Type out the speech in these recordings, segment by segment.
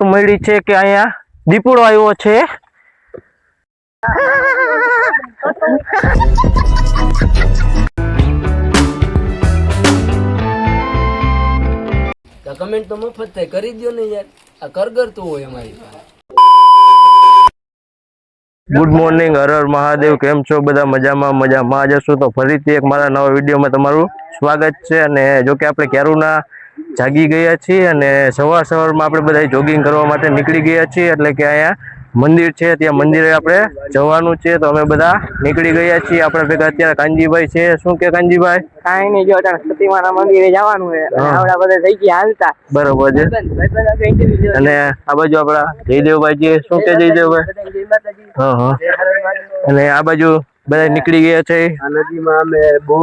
મળી છે કે અહીંયા દીપડો આવ્યો છે। कमेंट तो मफत થાય કરી દયો ને યાર આ કરગરતું હોય અમારી પાસે। Good morning, Har Har Mahadev. કેમ છો બધા? મજામાં જશો તો ફરીથી એક મારા નવા વિડીયોમાં તમારું સ્વાગત છે। અને જો કે આપણે ક્યારુના જાગી ગયા છીએ અને સવારમાં આપણે બધા જોગિંગ કરવા માટે નીકળી ગયા છીએ। એટલે કે અહીંયા મંદિર છે, ત્યાં મંદિરે આપણે જવાનું છે, તો અમે બધા નીકળી ગયા છીએ। આપણે ભેગા અત્યારે કાનજીભાઈ છે। શું કે કાનજીભાઈ? કાંઈ નહીં, જો અત્યારે સતીમાના મંદિરે જવાનું છે, આવડા બધા થઈ ગયા હાલતા। બરોબર છે। અને આ બાજુ આપડા જયદેવભાઈ છે। શું કે જયદેવભાઈ? હા। અને આ બાજુ બધા નીકળી ગયા છે। આ નદીમાં અમે બહુ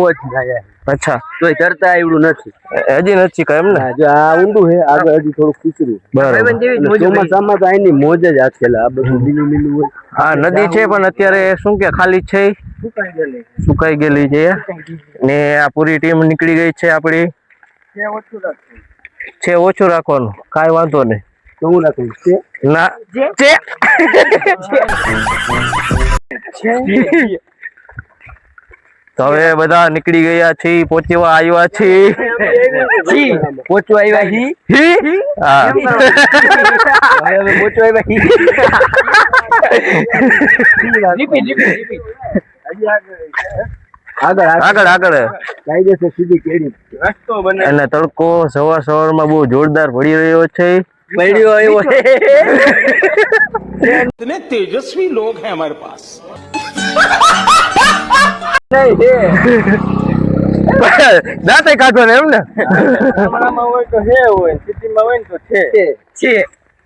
જ ગયા। અચ્છા, તોય તરતા આવડું નથી, હજી નથી કાંઈ એમ ને? જો આ ઊંડું છે, આગળ હજી થોડું ખીચરું। બરાબર। ચોમાસામાં તો આની મોજ જ આખેલા, આ બધું લીલું હોય। હા, નદી છે પણ અત્યારે શું કે ખાલી છે, સુકાઈ ગયેલી છે। ને આ પૂરી ટીમ નીકળી ગઈ છે આપડી। છે ઓછું રાખવાનું, કાંઈ વાંધો નહીં। શું રાખવું છે? ના છે તો હવે બધા નીકળી ગયા છીએ, પહોંચવા આવ્યા છીએ। પહોંચવા આવ્યા છી? હા, હવે પહોંચવા આવ્યા છી। આગળ કાયદેસર સીધી કેડી રસ્તો બને। અને તડકો સવારમાં બહુ જોરદાર પડી રહ્યો છે। પડ્યો આવ્યો છે। इतने तेजस्वी लोग हैं हमारे पास। દાંતે કાઢો ને એમ ને? ગામડામાં હોય તો હે હોય, સિટીમાં હોય ને તો છે।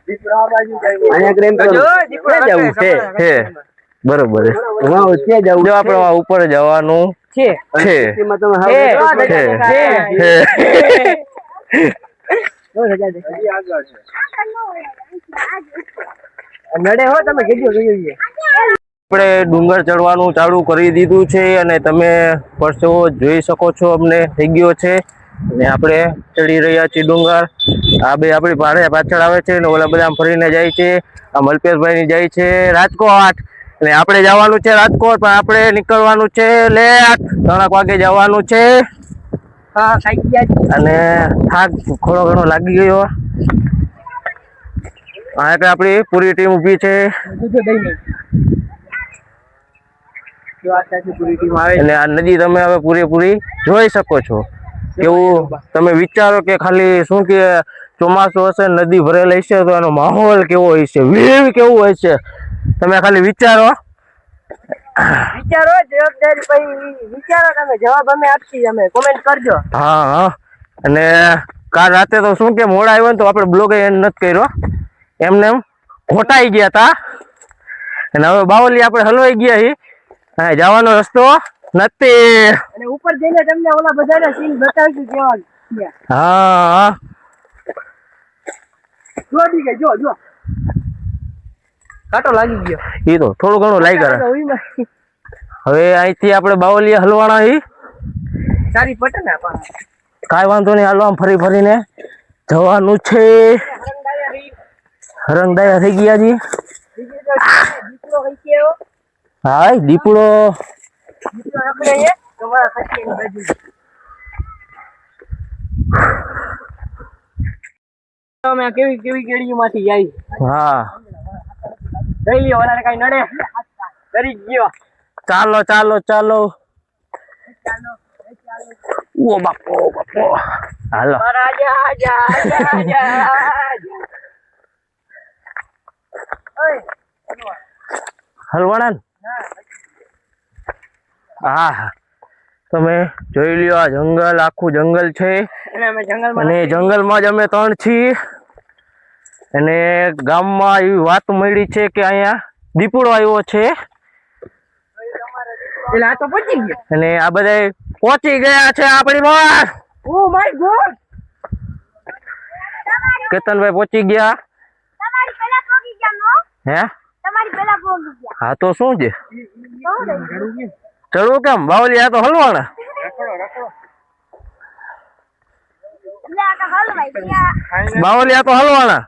દીપડા આ બાજુ અહીંયા ક્રેમ તો જવું છે। બરોબર છે। વાહ, ક્યાં જવું? જો આપણે ઉપર જવાનું છે। સિટીમાં તમે હાવ નડે હો, તમે કીધું આપણે ડુંગર ચડવાનું ચાલુ કરી દીધું છે અને તમે પરસેવો જોઈ શકો છો, અમને થઈ ગયો છે। અને આપણે ચડી રહ્યા છીએ ડુંગર। આ બે આપણી પાછળ આવે છે ને ઓલા બધા આમ ફરીને જાય છે। આ મલ્પેશભાઈ ની જાય છે રાજકોટ, અને આપણે જવાનું છે રાજકોટ, પણ આપણે નીકળવાનું છે લેટ 3 વાગે જવાનું છે। હા, ખાઈ ગયા અને થાક થોડો ઘણો લાગી ગયો। આ એટલે આપણી પૂરી ટીમ ઊભી છે અને આ નદી તમે હવે પૂરેપૂરી જોઈ શકો છો। કેવું તમે વિચારો કે ખાલી શું કે ચોમાસું હશે, નદી ભરેલી હશે તો એનો માહોલ કેવો હોય છે, વ્યૂ કેવું હોય છે, તમે ખાલી વિચારો। જવાબદારી ભાઈ વિચારો, તમે જવાબ અમે આપશી, અમે કોમેન્ટ કરજો। હા। અને કાલ રાતે તો શું કે મોડા આવ્યો ને તો આપણે બ્લોગ એન્ડ નથી કર્યો, એમને એમ ખોટાઈ ગયા હતા। અને હવે બાવલી આપણે હલવાઈ ગયા છીએ, હા જવાનો રસ્તો નથી। અને ઉપર જઈને તમને ઓલા બધાના સીન બતાવશું કેવા છે। હા, જો કાંટો લાગી ગયો, એ તો થોડું ઘણું લાગી કરે। હવે અહીંથી આપણે બાવલિયા હલવાના છીએ, સારી પટે ને કાંઈ વાંધો નહીં, હાલો આમ ફરી ફરીને જવાનું છે। હરંગદાયા થઈ ગયા જી। હા, દીપડો કેવી કેડીઓ માંથી જાય। હા, જઈ લ્યો, ઓલા કઈ નડે કરી ગયો। ચાલો ઓ બાપો હાલો હલવાના। હા, તમે જોઈ લ્યો, આ જંગલ, આખું જંગલ છે અને જંગલમાં જ અમે 3 છીએ। અને ગામમાં એવી વાત મળી છે કે અહીંયા દીપડો આવ્યો છે અને આ બધા પહોંચી ગયા છે આપણી બસ। ઓ માય ગોડ, કેતનભાઈ પહોંચી ગયા। તમારી પેલા પોગી ગયા હે? તમારી પેલા પોગી ગયા। હા તો શું છે, ચડવું કેમ? બાવલી આ તો હલવાના। એટલે બાવલિયા તો હલવાઈ ગયા. બાવલિયા તો હલવાના.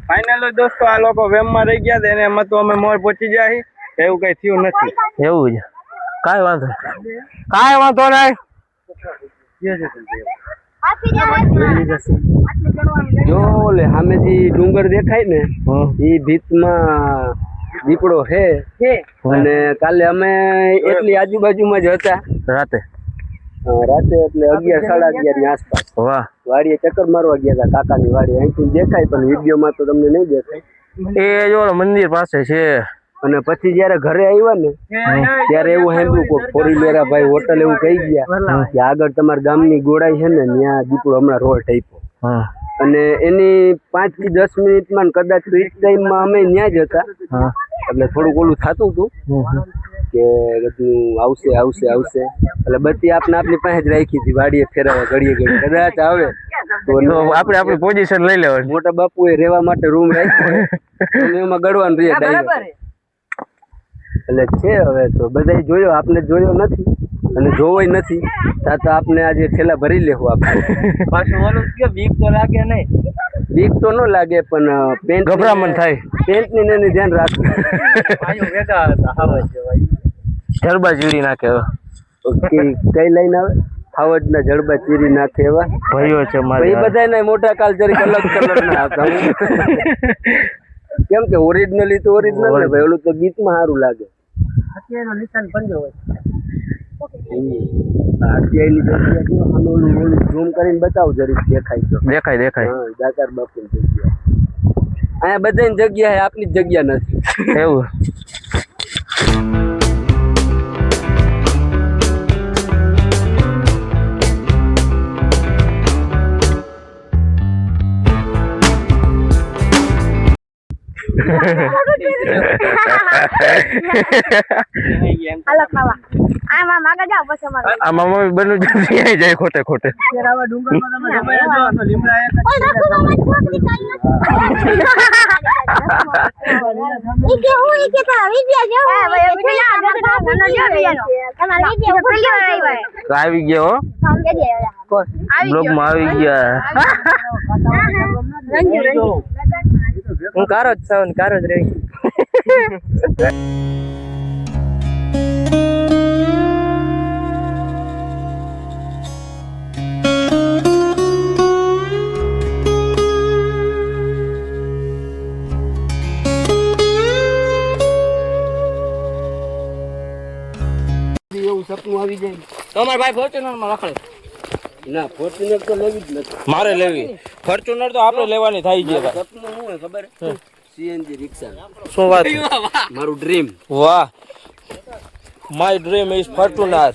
ફાઇનલ દોસ્તો આ લોકો વેમમાં રહી ગયા હતા, એને એમાં તો અમે મોર પહોંચી જાય એવું કઈ થયું નથી. એવું છે, કાંઈ વાંધો નહીં. આપી દે. જો ઓલે સામેથી ડુંગર દેખાય ને એ ભીતમાં દીપડો હે. અને કાલે અમે એટલી આજુબાજુમાં જ હતા રાતે એટલે 11 સાડા 11 ની આસપાસ વાહ વાડીએ ચક્કર મારવા ગયા હતા કાકાની વાડી. અહીંથી દેખાય પણ વિડીયોમાં તો તમને નહીં દેખાય. એ જો મંદિર પાસે છે. અને પછી જયારે ઘરે આવ્યા ને ત્યારે એવું સાંભળ્યું કોઈ ફોરી લેરા ભાઈ હોટલ એવું કહી ગયા કે આગળ તમારા ગામની ગોળાઈ છે ને ત્યાં દીપડો હમણાં રોડ ટાઈપો. અને એની 5 થી 10 મિનિટમાં કદાચ એ ટાઈમમાં અમે ત્યાં જ હતા એટલે થોડુંક ઓલું થતું હતું કે બધું આવશે એટલે બધી આપની પાસે જ રાખી હતી વાડીએ ફેરવવા ઘડીએ કદાચ આવે તો આપણે આપણી પોઝિશન લઈ લેવાની. મોટા બાપુએ રહેવા માટે રૂમ રાખ્યો અને એમાં ગળવાનું રહે ડાયરેક્ટ એટલે છે. હવે તો બધાય જોયો, આપને જોયો નથી અને જોવાય નથી તો આપને આજે થેલા ભરી લેવું આપણે. પાછું ઓલું કે બીક તો લાગે નહીં. બીક તો ન લાગે પણ પેન્ટ ગભરામણ થાય. પેન્ટ ની ને ધ્યાન રાખવું. ભેગા હતા હાવજ જડબા ચીરી નાખે. કઈ લાઈન આવે? હાવજ ના જડબા ચીરી નાખે એવા ભાઈઓ છે મારે. એ બધા ના મોટા કાલ જરીક અલગ કલર ના હતા. કેમ કે ઓરિજિનલી તો ઓરિજિનલ ને ભાઈ, ઓલું તો ગીતમાં સારું લાગે. હથિયારનો નિશાન પંજો હોય. હથિયારની જગ્યા જો આમ ઓલું ઝૂમ કરીને બતાવ જરીક દેખાય તો. દેખાય. હા, દાતાર બાપુની જગ્યા. અહીંયા બધાની જગ્યા છે, આપની જ જગ્યા નથી. એવું હાલો ખાવા. આમાં માગા જાવ પછી અમારે. આમાં મમ્મી બનુ જાય ખોટે. ઓય રાખો મારી છોકરી કાઈ નથી. ઈ કે હું ઈ કે તા વિદ્યા જેવો. હા ભાઈ વિદ્યા નાનો જો વિદ્યાનો. તમારી વિદ્યા પેલી વાર આવ્યા. આવી ગયો હો. કે દે. કોણ? બ્લોગ માં આવી ગયા. રંજુ. હું કારો જ છું, કારો જ રહી. એવું સપનું આવી જાય તમારા ભાઈ ફોર્ચ્યુનર માં રખડે. ના, ફોર્ચ્યુનર તો લેવી જ નથી. મારે લેવી. ફોર્ચ્યુનર તો આપણે લેવાની થાય છે. સપનું શું હોય ખબર? CNG rickshaw. શું વાત? મારું ડ્રીમ. વાહ, my dream is Fortuner.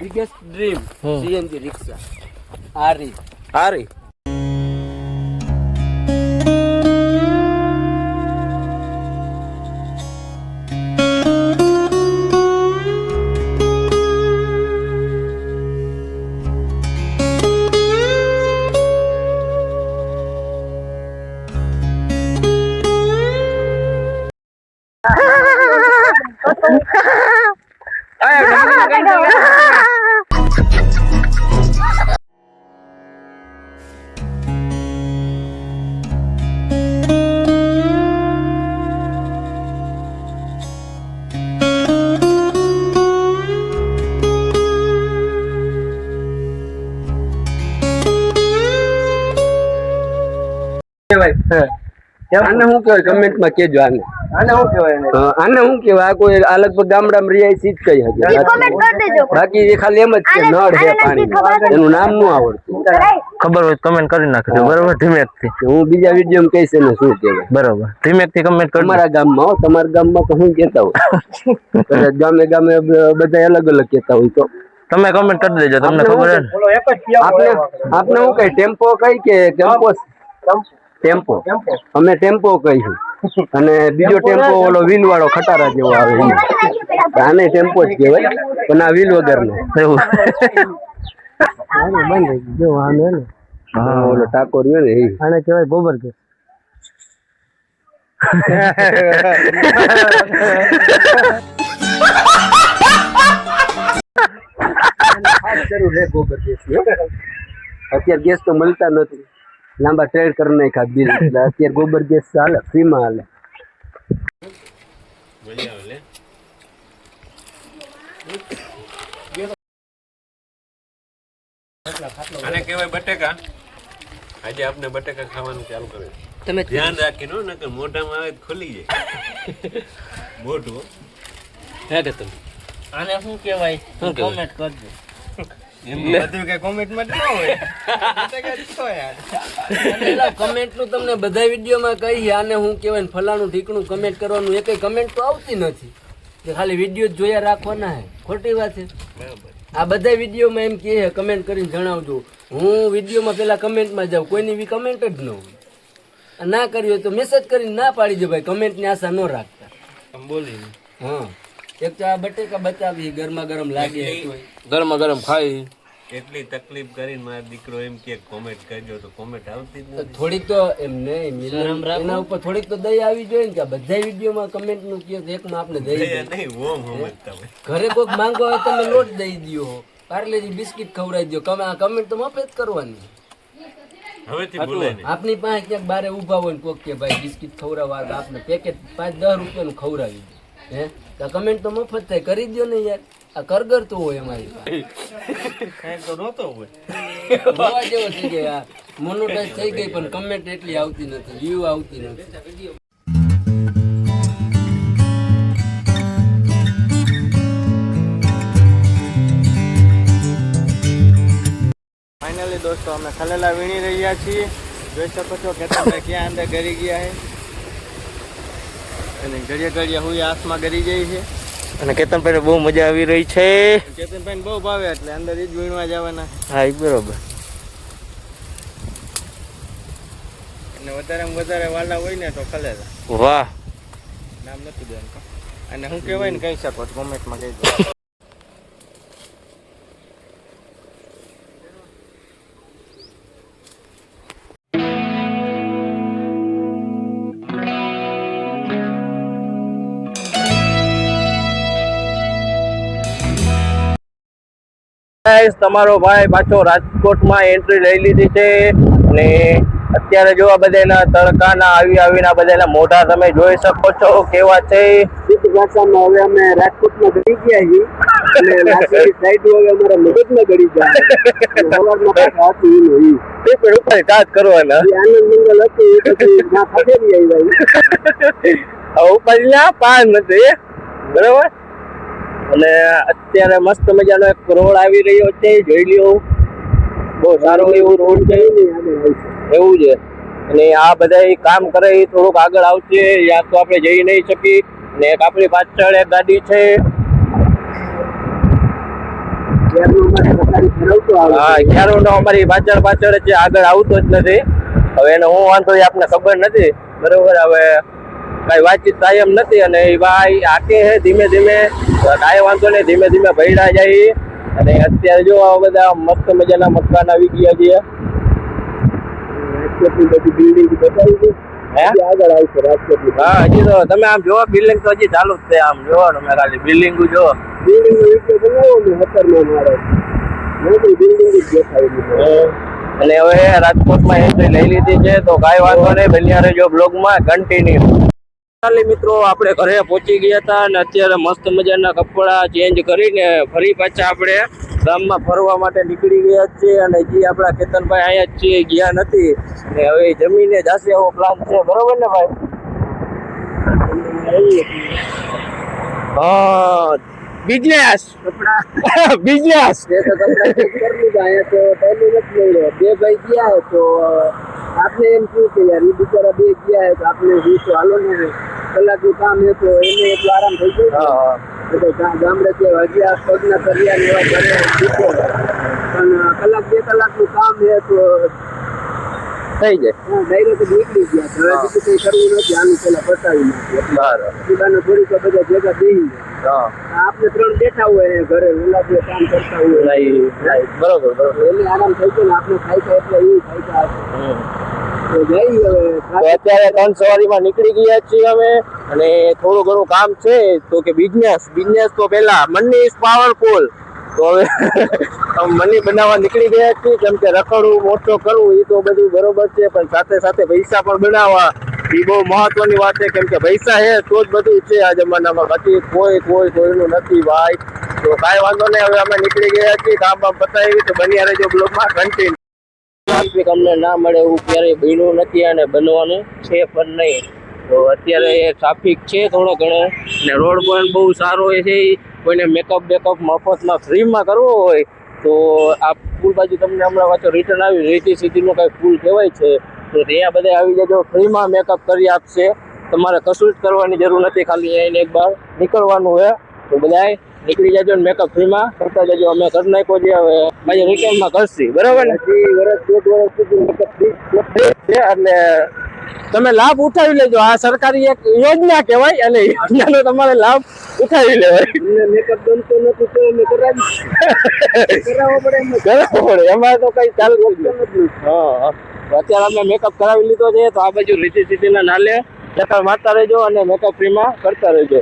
Biggest dream CNG rickshaw. આરી આને શું કહેવાય કમેન્ટમાં કેજો. આને શું કહેવાય? આ કોઈ આ લગભગ ગામડામાં રિયાસી જ કહી શકે. કમેન્ટ કરી દેજો. બાકી એ ખાલી એમ જ છે નળ છે પાણી, એનું નામ ન આવડતું. ખબર હોય કમેન્ટ કરી નાખજો. બરોબર, ધીમેકથી. હું બીજા વિડીયો કહીશ એને શું કહેવાય. બરોબર, ધીમેકથી કમેન્ટ કરી. તમારા ગામમાં હો, તમારા ગામમાં તો શું કહેતા હોય? ગામે બધા અલગ અલગ કહેતા હોય. તો તમે કમેન્ટ કરી દેજો, તમને ખબર હે ને. આપને શું કઈ ટેમ્પો કઈ કે ટેમ્પો? અમે ટેમ્પો કહીશું. અને બીજો ટેમ્પો ઓલો વ્હીલ વાળો ખટારા જેવો આવે, આને ટેમ્પો જ કહેવાય પણ આ વ્હીલ વગરનો. એવું ઓલો ટાકો રહ્યો ને એ આને કહેવાય ગોબર ગેસ. અત્યારે ગેસ તો મળતા નથી, લાંબા ટ્રેડ કરી નાખ્યા બિલ, એટલે અત્યારે ગોબર ગેસ હાલે, ફ્રીમાં હાલે. આને કહેવાય બટેકા. આજે આપણે બટેકા ખાવાનું ચાલુ કર્યું. તમે ધ્યાન રાખીને નકર મોઢામાં આવે તો ખુલી જાય મોઢું. હે કે તમે આને શું કહેવાય? કોમેન્ટ કરજો. બધું કે કોમેન્ટમાં ન હોય. કમેન્ટનું તમને બધા વિડીયોમાં કહીએ આને હું કહેવાય ફલાણું ઠીકણું કમેન્ટ કરવાનું, એકેય કમેન્ટ તો આવતી નથી. ખાલી વિડીયો જ જોયા રાખવાના હે, ખોટી વાત છે. આ બધા વિડીયોમાં એમ કહે કમેન્ટ કરીને જણાવજો. હું વિડીયોમાં પેલા કમેન્ટમાં જાઉં, કોઈની બી કમેન્ટ જ ન હોય. ના કરી હોય તો મેસેજ કરીને ના પાડી દે ભાઈ, કમેન્ટની આશા ન રાખતા. બોલીને હા, એક તો આ બટેકા બતાવી ગરમા ગરમ લાગે, ગરમા ગરમ ખાઈ. એટલી તકલીફ કરીને મારો દીકરો એમ કે કોમેન્ટ કરજો, તો કોમેન્ટ આવતી જ નથી. થોડીક તો એમ નહીં, એના ઉપર થોડીક તો દયા આવી જોઈએ ને કે બધા વિડીયોમાં કમેન્ટ નું કહે એકમાં આપણે દઈ દઈએ. નહીં ઓમ સમજતા હોય. ઘરે કોઈક માંગો હોય તમે લોટ દઈ દો, પાર્લેજી બિસ્કિટ ખવડાવી દો, આ કમેન્ટ તો મફત કરવાની. હવેથી ભૂલાય નહીં. આપની પાસે ક્યાંક બારે ઉભા હોય ને કોક કે ભાઈ બિસ્કિટ ખવડાવવા, આપણે પેકેટ 5-10 રૂપિયાનું ખવડાવી દો. હે તો કમેન્ટ તો મફત થાય, કરી દો ને યાર. આ કરગર તો હોય અમારી પાસે, તો રોતો હોય. જોવા જેવો થઈ ગયા, મોનોટાઈઝ થઈ ગઈ પણ કમેન્ટ એટલી આવતી નથી, વ્યૂ આવતી નથી. ફાઇનલી દોસ્તો અમે ખલેલા વીણી રહ્યા છીએ. જોઈ શકો છો કેતનભાઈ ક્યાં અંદર ગરી ગયા છે, અને ઘડિયા ઘડિયા હું આસમાં ગરી જાય છે. અને કેતનભાઈને બહુ મજા આવી રહી છે. કેતનભાઈને બહુ ભાવે એટલે અંદર જ વીણવા જવાના. હા એ બરોબર. અને વધારેમાં વધારે વાલા હોય ને તો ખલેલા. વાહ, નામ નથી દેવાનું. અને શું કહેવાય ને કહી શકો કોમેન્ટમાં કહી દો. તમારો ભાઈ પાછો રાજકોટમાં એન્ટ્રી લઈ લીધી છે, અને અત્યારે જો આ બધાના તડકાના આવીને બધાના મોઢા તમે જોઈ શકો છો કેવા છે. ભાષામાં હવે અમે રાજકોટમાં ગળી ગયા છીએ, અને રાજકોટની સાઈડ હવે અમારા મગજમાં ગળી જાય. સવારમાં પાછા હતું એવું પેપર ઉપર કાજ કરવાના આનંદ મંગલ હતું એ પછી ના ફેરી આવ્યા ઉપર ના પાન નથી બરોબર. અને અત્યારે મસ્ત મજાનો એક રોડ આવી રહ્યો છે, જોઈ લ્યો. બહુ સારો એવો રોડ છે, એવું છે. અને આ બધા કામ કરે એ થોડુંક આગળ આવશે, યા તો આપણે જઈ નહીં શકીએ. ને એક આપણી પાછળ એક ગાડી છે, હા ક્યારનો અમારી પાછળ છે, આગળ આવતો જ નથી. હવે એને હું વાંધો આપને ખબર નથી બરોબર. હવે કઈ વાતચીત થાય એમ નથી, અને એ ભાઈ આકે છે ધીમે ધીમે, કાંઈ વાંધો નહીં, ધીમે ધીમે ભયડા જાય. અને અત્યારે જો આ બધા મસ્ત મજાના મકાન આવી ગયા છે. રાજકોટની બધી બિલ્ડિંગ બતાવી છે, આગળ આવશે રાજકોટની. હા હજી તો તમે આમ જોવો બિલ્ડિંગ તો હજી ચાલુ જ છે. આમ જોવો તમે ખાલી બિલ્ડિંગ જો બિલ્ડિંગ નો વિડીયો બનાવો ને 17 મારે મોટી બિલ્ડિંગ જ દેખાય. અને હવે રાજકોટમાં એન્ટ્રી લઈ લીધી છે, તો કાંઈ વાંધો નહીં, બન્યા રહેજો બ્લોગમાં કન્ટિન્યુ. મિત્રો આપણે ઘરે પહોંચી ગયા હતા, અને અત્યારે મસ્ત મજાના કપડા ચેન્જ કરીને ફરી પાછા આપણે ગામમાં ફરવા માટે નીકળી ગયા છીએ. અને જે આપણા કેતનભાઈ અહીંયા જ છીએ, ગયા નથી, ને હવે જમીને જશે એવો પ્લાન છે, બરોબર ને ભાઈ? હા બિઝનેસ બિઝનેસ તો કપડા ચેક કરી લીધા. અહીંયા તો ટાઈમ નથી મળ્યો. બે ભાઈ ગયા તો આપણે એમ થયું કે યાર એ બિચારા બે ગયા તો આપણે તો હાલો ને કલાકનું કામ છે તો એને એટલો આરામ થઈ ગયો. ગામડે કે હજી આ પગના કર્યા ને એવા ઘરે શીખો, પણ કલાક 2 કલાકનું કામ છે તો થઈ જાય. ડાયરેક્ટ નીકળી ગયા. હવે બીજું કંઈ કરવું નથી, આનું પેલા પતાવી નાખ્યું. થોડીક બધા ભેગા બેસી જાય. આપણે 3 બેઠા હોય ઘરે ઓલા બે કામ કરતા હોય, બરોબર. એને આરામ થઈ ગયો ને આપણે ખાઈ એટલે એ ખાઈ તો જઈ. હવે અત્યારે 3 સવારીમાં નીકળી ગયા છીએ અમે, અને થોડું ઘણું કામ છે. તો કે બિઝનેસ તો પેલા મની ઇઝ પાવરફુલ, તો હવે મની બનાવવા નીકળી ગયા છીએ, કેમ કે રખડવું મોટો કરવું એ તો બધું બરોબર છે, પણ સાથે સાથે પૈસા પણ બનાવવા એ બહુ મહત્વની વાત છે, કેમ કે પૈસા હે તો જ બધું છે આ જમાનામાં, બાકી કોઈનું નથી ભાઈ. તો કાંઈ વાંધો નહીં, હવે અમે નીકળી ગયા છીએ, કામ બામ પતાવી તો બન્યા રહેજો બ્લોગમાં કન્ટિન્યુ. ટ્રાફિક અમને ના મળે એવું ક્યારેય બન્યું નથી અને બનવાનું છે પણ નહીં. તો અત્યારે ટ્રાફિક છે થોડો ઘણો ને રોડ પણ બહુ સારો છે. કોઈને મેકઅપ બેકઅપ મફતમાં ફ્રીમાં કરવો હોય તો આ પુલ બાજુ તમને હમણાં પાછો રિટર્ન આવ્યું રીતિ સિટીનું કાંઈ પુલ કહેવાય છે, તો ત્યાં બધા આવી જજો, ફ્રીમાં મેકઅપ કરી આપશે. તમારે કશું જ કરવાની જરૂર નથી, ખાલી અહીંને એક બાર નીકળવાનું હોય તો બધાય નીકળી જજો ને મેકઅપ ફ્રીમાં કરતા જજો. અમે કરી નાખ્યો છે, હવે પાછી રિટર્નમાં કરશી, બરાબર ને? વર્ષ 1.5 વર્ષ સુધી મેકઅપ ફ્રી છે એટલે તમે લાભ ઉઠાવી લેજો. આ સરકારી એક યોજના કહેવાય અને યોજનાનો તમારે લાભ ઉઠાવી લેવાય. મેકઅપ ગમતો નથી તો અમે કરાવવો પડે એમાં તો કઈ ચાલુ નથી. હા, અત્યારે અમે મેકઅપ કરાવી લીધો છે, તો આ બાજુ રીતિ સિટીના નાલે ચક્કર મારતા રહેજો અને મેકઅપ ફ્રીમાં કરતા રહેજો.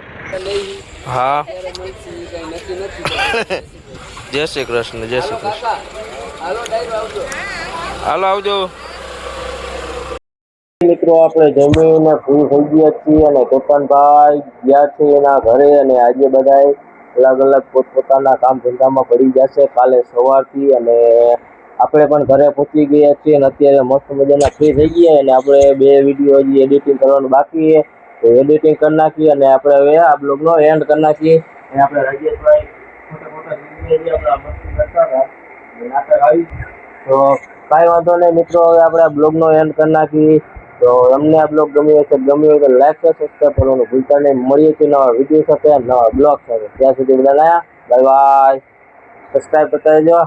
હા, જય શ્રી કૃષ્ણ, જય શ્રી કૃષ્ણ. હાલો આવજો મિત્રો. આપણે જમીને ફ્રી થઈ ગયા છીએ અને કેતનભાઈ ગયા છે એના ઘરે, અને આજે બધા અલગ અલગ પોતપોતાના કામ ધંધામાં પડી જશે કાલે સવારથી, અને આપણે પણ ઘરે પહોંચી ગયા છીએ અને અત્યારે મસ્ત મજાના ફ્રી થઈ ગયા. અને આપણે 2 વિડીયો હજી એડિટિંગ કરવાનું બાકી છે, તો એડિટિંગ કરી નાખીએ અને આપણે હવે આ બ્લોગનો એન્ડ કરી નાખીએ. અને આપણે રાજેશભાઈ મોટા આપણા મસ્તી કરતા હતા નાટક આવી, તો કાંઈ વાંધો નહીં મિત્રો, હવે આપણે આ બ્લોગનો એન્ડ કરી નાખીએ. તો અમને આ બ્લોગ ગમ્યો હોય તો લાઈક અને સબસ્ક્રાઈબ કરવાનું ભૂલતા નહીં. મળીએ છીએ નવા વિડીયો સાથે, નવા બ્લોગ સાથે. ત્યાં સુધી બધા બાય બાય, સબસ્ક્રાઈબ કરતા રહેજો.